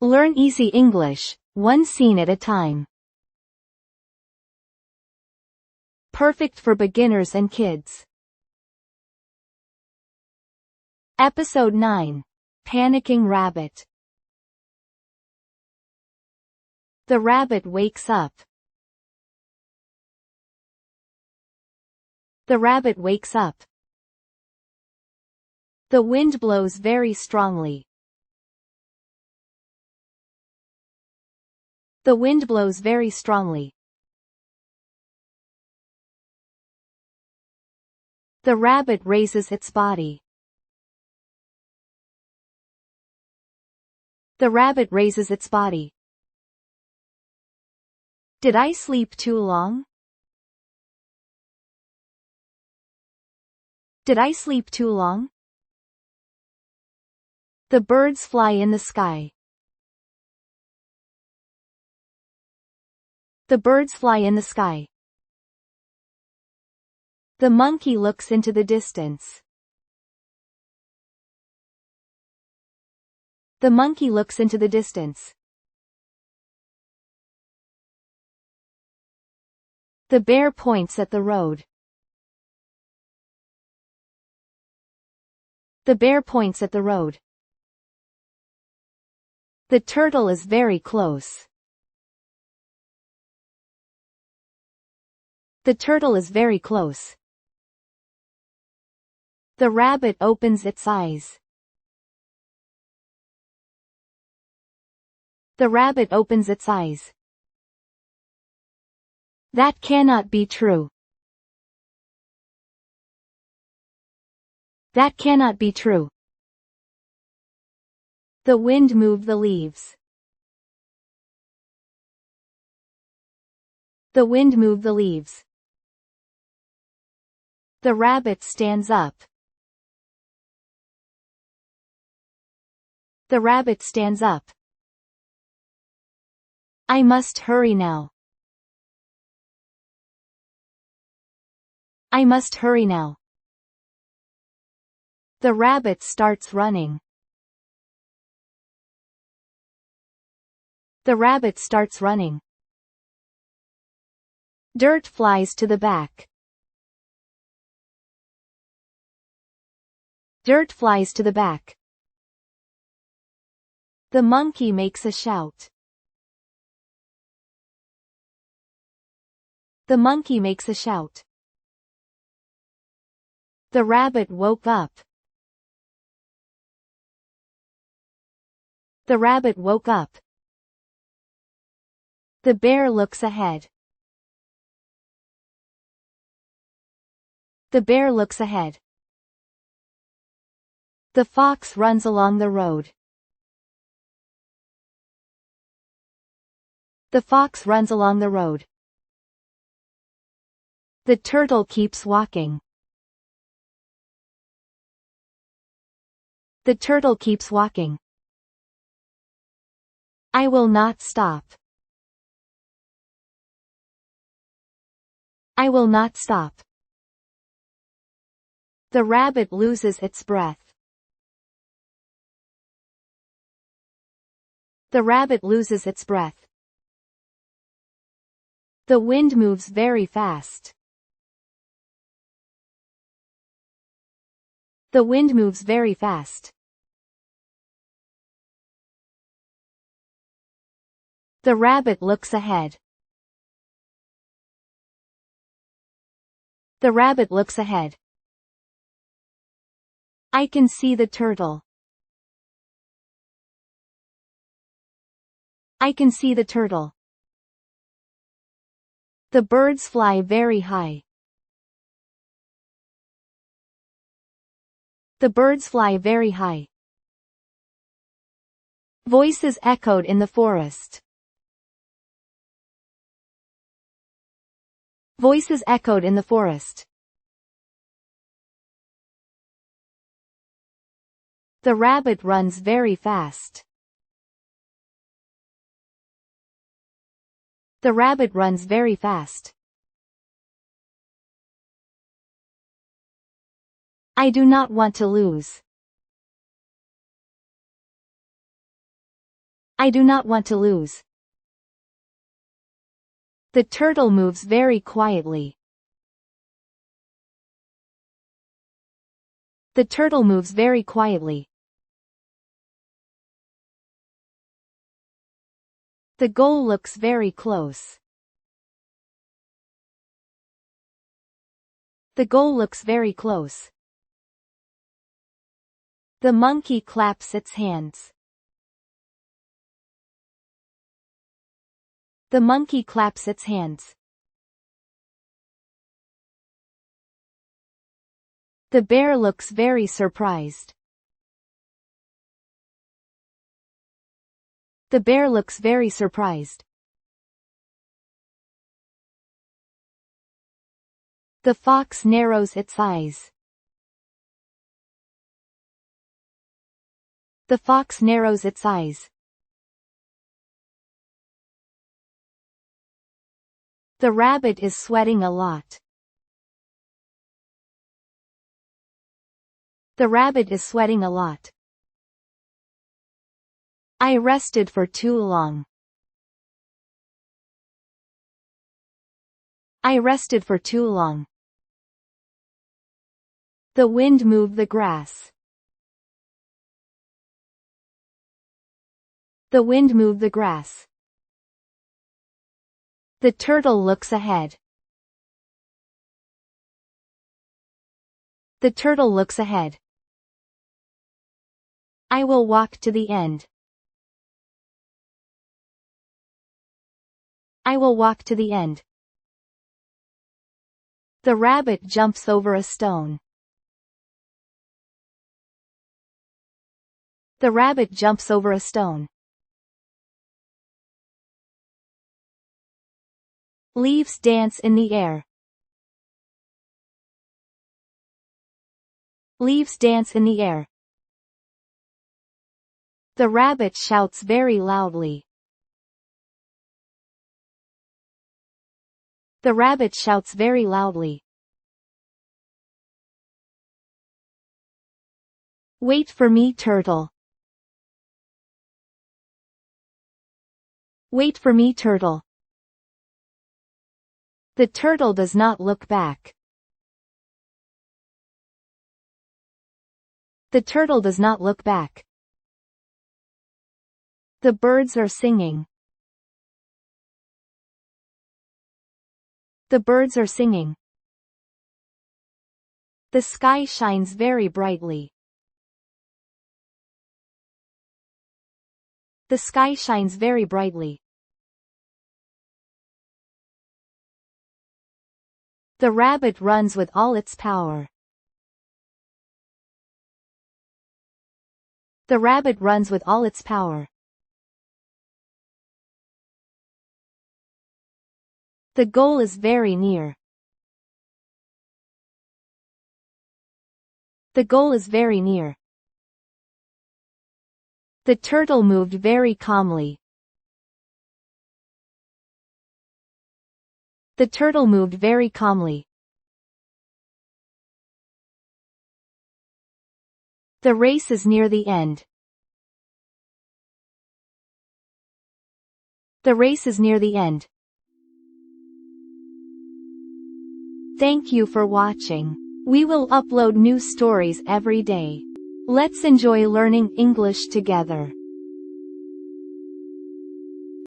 Learn easy English, one scene at a time. Perfect for beginners and kids. Episode 9. Panicking Rabbit. The rabbit wakes up. The rabbit wakes up. The wind blows very strongly. The wind blows very strongly. The rabbit raises its body. The rabbit raises its body. Did I sleep too long? Did I sleep too long? The birds fly in the sky. The birds fly in the sky. The monkey looks into the distance. The monkey looks into the distance. The bear points at the road. The bear points at the road. The turtle is very close. The turtle is very close. The rabbit opens its eyes. The rabbit opens its eyes. That cannot be true. That cannot be true. The wind moved the leaves. The wind moved the leaves. The rabbit stands up. The rabbit stands up. I must hurry now. I must hurry now. The rabbit starts running. The rabbit starts running. Dirt flies to the back. Dirt flies to the back. The monkey makes a shout. The monkey makes a shout. The rabbit woke up. The rabbit woke up. The bear looks ahead. The bear looks ahead. The fox runs along the road. The fox runs along the road. The turtle keeps walking. The turtle keeps walking. I will not stop. I will not stop. The rabbit loses its breath. The rabbit loses its breath. The wind moves very fast. The wind moves very fast. The rabbit looks ahead. The rabbit looks ahead. I can see the turtle. I can see the turtle. The birds fly very high. The birds fly very high. Voices echoed in the forest. Voices echoed in the forest. The rabbit runs very fast. The rabbit runs very fast. I do not want to lose. I do not want to lose. The turtle moves very quietly. The turtle moves very quietly. The goal looks very close. The goal looks very close. The monkey claps its hands. The monkey claps its hands. The bear looks very surprised. The bear looks very surprised. The fox narrows its eyes. The fox narrows its eyes. The rabbit is sweating a lot. The rabbit is sweating a lot. I rested for too long. I rested for too long. The wind moved the grass. The wind moved the grass. The turtle looks ahead. The turtle looks ahead. I will walk to the end. I will walk to the end. The rabbit jumps over a stone. The rabbit jumps over a stone. Leaves dance in the air. Leaves dance in the air. The rabbit shouts very loudly. The rabbit shouts very loudly. Wait for me, turtle. Wait for me, turtle. The turtle does not look back. The turtle does not look back. The birds are singing. The birds are singing. The sky shines very brightly. The sky shines very brightly. The rabbit runs with all its power. The rabbit runs with all its power. The goal is very near. The goal is very near. The turtle moved very calmly. The turtle moved very calmly. The race is near the end. The race is near the end. Thank you for watching. We will upload new stories every day. Let's enjoy learning English together.